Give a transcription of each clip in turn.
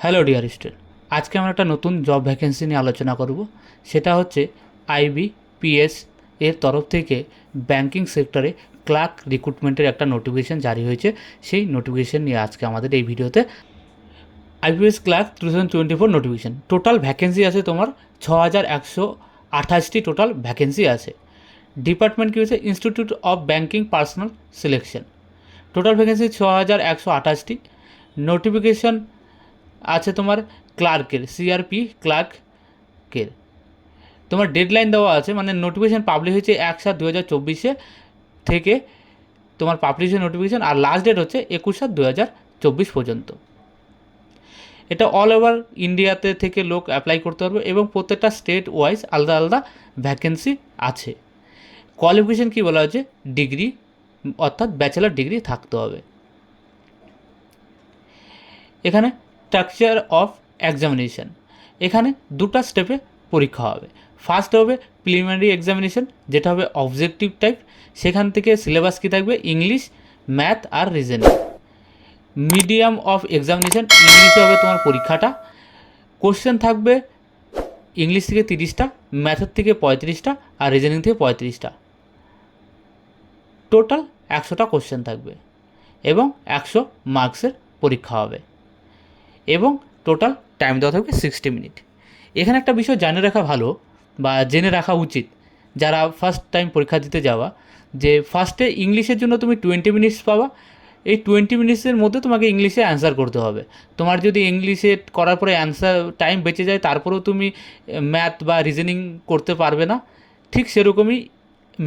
Hello dear student, আজকে আমরা একটা নতুন জব ভ্যাকেন্সি নিয়ে আলোচনা করব। সেটা হচ্ছে আইবিপিএস এর তরফ থেকে ব্যাংকিং সেক্টরে ক্লার্ক রিক্রুটমেন্টের একটা নোটিফিকেশান জারি হয়েছে। সেই নোটিফিকেশান নিয়ে আজকে আমাদের এই ভিডিওতে IBPS clerk 2024 notification. Total vacancy আছে তোমার 6128টি টোটাল ভ্যাকেন্সি আছে। ডিপার্টমেন্ট কী হচ্ছে, institute of banking personnel selection. Total vacancy 6128টি। নোটিফিকেশান আছে তোমার ক্লার্কের, সিআরপি ক্লার্কের। তোমার ডেডলাইন দেওয়া আছে, মানে নোটিফিকেশান পাবলিশ হয়েছে 1/7/2024 থেকে তোমার পাবলিশ নোটিফিকেশান, আর লাস্ট ডেট হচ্ছে 21/7/2024 পর্যন্ত। এটা অল ওভার ইন্ডিয়াতে থেকে লোক অ্যাপ্লাই করতে পারবে এবং প্রত্যেকটা স্টেট ওয়াইজ আলাদা আলাদা ভ্যাকেন্সি আছে। কোয়ালিফিকেশান কী বলা হচ্ছে, ডিগ্রি অর্থাৎ ব্যাচেলার ডিগ্রি থাকতে হবে। এখানে স্ট্রাকচার অফ এক্সামিনেশান, এখানে দুটো স্টেপে পরীক্ষা হবে। ফার্স্ট হবে প্রিলিমিনারি এক্সামিনেশান, যেটা হবে অবজেক্টিভ টাইপ। সেখান থেকে সিলেবাস কী থাকবে, ইংলিশ, ম্যাথ আর রিজনিং। মিডিয়াম অফ এক্সামিনেশান, ইংলিশে হবে তোমার পরীক্ষাটা। কোশ্চেন থাকবে ইংলিশ থেকে 30টা, ম্যাথের থেকে 35টা আর রিজনিং থেকে 35টা। টোটাল 100টা কোশ্চেন থাকবে এবং 100 মার্কসের পরীক্ষা হবে এবং টোটাল টাইম দেওয়া থাকবে 60 মিনিট। এখানে একটা বিষয় জানে রাখা ভালো বা জেনে রাখা উচিত যারা ফার্স্ট টাইম পরীক্ষা দিতে যাওয়া, যে ফার্স্টে ইংলিশের জন্য তুমি 20 মিনিটস পাবা। এই 20 মিনিটসের মধ্যে তোমাকে ইংলিশে অ্যান্সার করতে হবে। তোমার যদি ইংলিশে করার পরে অ্যান্সার টাইম বেঁচে যায়, তারপরেও তুমি ম্যাথ বা রিজনিং করতে পারবে না। ঠিক সেরকমই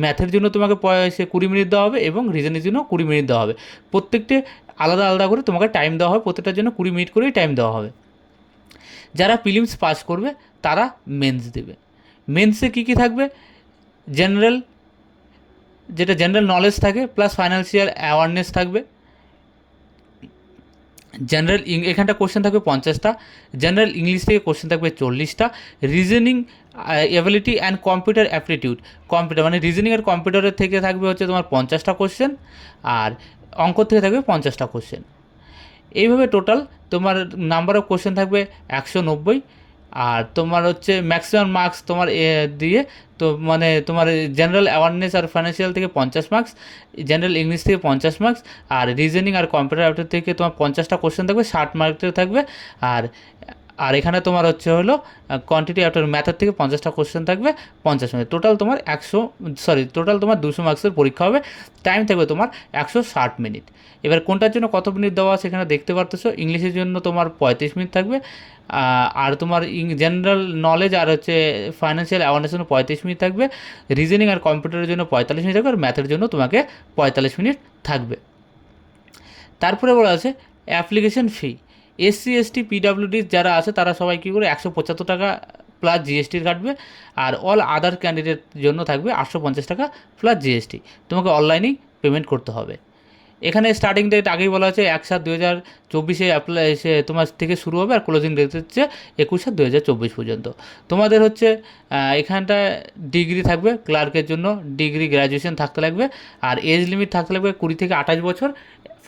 ম্যাথের জন্য তোমাকে 20 মিনিট দেওয়া হবে এবং রিজনের জন্য 20 মিনিট দেওয়া হবে। প্রত্যেকটি আলাদা আলাদা করে তোমাকে টাইম দেওয়া হবে, প্রত্যেকটার জন্য 20 মিনিট করেই টাইম দেওয়া হবে। যারা প্রিলিমস পাস করবে তারা মেন্স দেবে। মেন্সে কী কী থাকবে, জেনারেল, যেটা জেনারেল নলেজ থাকে, প্লাস ফাইন্যান্সিয়াল অ্যাওয়ারনেস থাকবে। জেনারেল এখানটা কোশ্চেন থাকবে 50টা, জেনারেল ইংলিশ থেকে কোশ্চেন থাকবে 40টা। Reasoning ability and computer aptitude, computer মানে রিজনিং আর কম্পিউটারের থেকে থাকবে হচ্ছে তোমার 50টা কোশ্চেন, আর অঙ্ক থেকে থাকবে 50টা কোশ্চেন। এইভাবে টোটাল তোমার নাম্বার অফ কোশ্চেন থাকবে 190। আর তোমার হচ্ছে ম্যাক্সিমাম মার্কস তোমার দিয়ে, তো মানে তোমার জেনারেল অ্যাওয়ারনেস আর ফাইন্যান্সিয়াল থেকে 50 মার্কস, জেনারেল ইংলিশ থেকে 50 মার্কস, আর রিজনিং আর কম্পিউটার অ্যাপটিটিউড থেকে তোমার 50টা কোশ্চেন থাকবে, 60 মার্কের থাকবে। আর আর এখানে তোমার হচ্ছে হলো কোয়ান্টিটি আফটার ম্যাথের থেকে 50টা কোশ্চেন থাকবে 50 মিনিট। টোটাল তোমার টোটাল তোমার 200 মার্কসের পরীক্ষা হবে। টাইম থাকবে তোমার 160 মিনিট। এবার কোনটার জন্য কত মিনিট দেওয়া আছে এখানে দেখতে পারতেছো। ইংলিশের জন্য তোমার 35 মিনিট থাকবে, আর তোমার জেনারেল নলেজ আর হচ্ছে ফাইন্যান্সিয়াল অ্যাওয়ারনেসের জন্য 35 মিনিট থাকবে, রিজনিং আর কম্পিউটারের জন্য 45 মিনিট থাকবে, আর ম্যাথের জন্য তোমাকে 45 মিনিট থাকবে। তারপরে বলা আছে application fee. SC ST PWD যারা আছে তারা সবাই কী করে 175 টাকা প্লাস জিএসটির কাটবে, আর অল আদার ক্যান্ডিডেট জন্য থাকবে 850 টাকা প্লাস জিএসটি। তোমাকে অনলাইনেই পেমেন্ট করতে হবে। এখানে স্টার্টিং ডেট আগেই বলা আছে 1/7/2024 অ্যাপ্লাই তোমার থেকে শুরু হবে, আর ক্লোজিং ডেট হচ্ছে 21/7/2024 পর্যন্ত। তোমাদের হচ্ছে এখানটায় ডিগ্রি থাকবে, ক্লার্কের জন্য ডিগ্রি গ্র্যাজুয়েশন থাকতে লাগবে, আর এজ লিমিট থাকতে লাগবে 20 থেকে 28 বছর,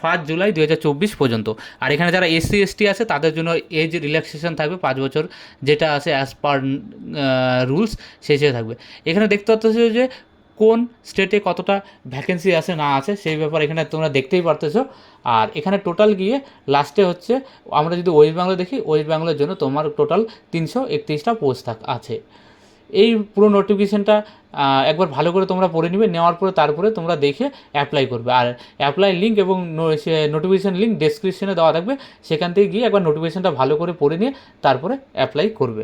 1 জুলাই 2024 পর্যন্ত। আর এখানে যারা এসসি এসটি আছে তাদের জন্য এজ রিল্যাক্সেশন থাকবে 5 বছর, যেটা আছে অ্যাজ পার রুলস সেই হিসেবে থাকবে। এখানে দেখতে পাচ্ছ যে কোন স্টেটে কতটা ভ্যাকেন্সি আছে না আছে সেই ব্যাপার এখানে তোমরা দেখতেই পারতেছো। আর এখানে টোটাল গিয়ে লাস্টে হচ্ছে আমরা যদি ওয়েস্ট বাংলা দেখি, ওয়েস্ট বাংলার জন্য তোমার টোটাল 331টা পোস্ট আছে। এই পুরো নোটিফিকেশানটা একবার ভালো করে তোমরা পড়ে নিবে, নেওয়ার পরে তারপরে তোমরা দেখে অ্যাপ্লাই করবে। আর অ্যাপ্লাই লিঙ্ক এবং নোটিফিকেশান লিঙ্ক ডেসক্রিপশনে দেওয়া থাকবে, সেখান থেকে গিয়ে একবার নোটিফিকেশানটা ভালো করে পড়ে নিয়ে তারপরে অ্যাপ্লাই করবে।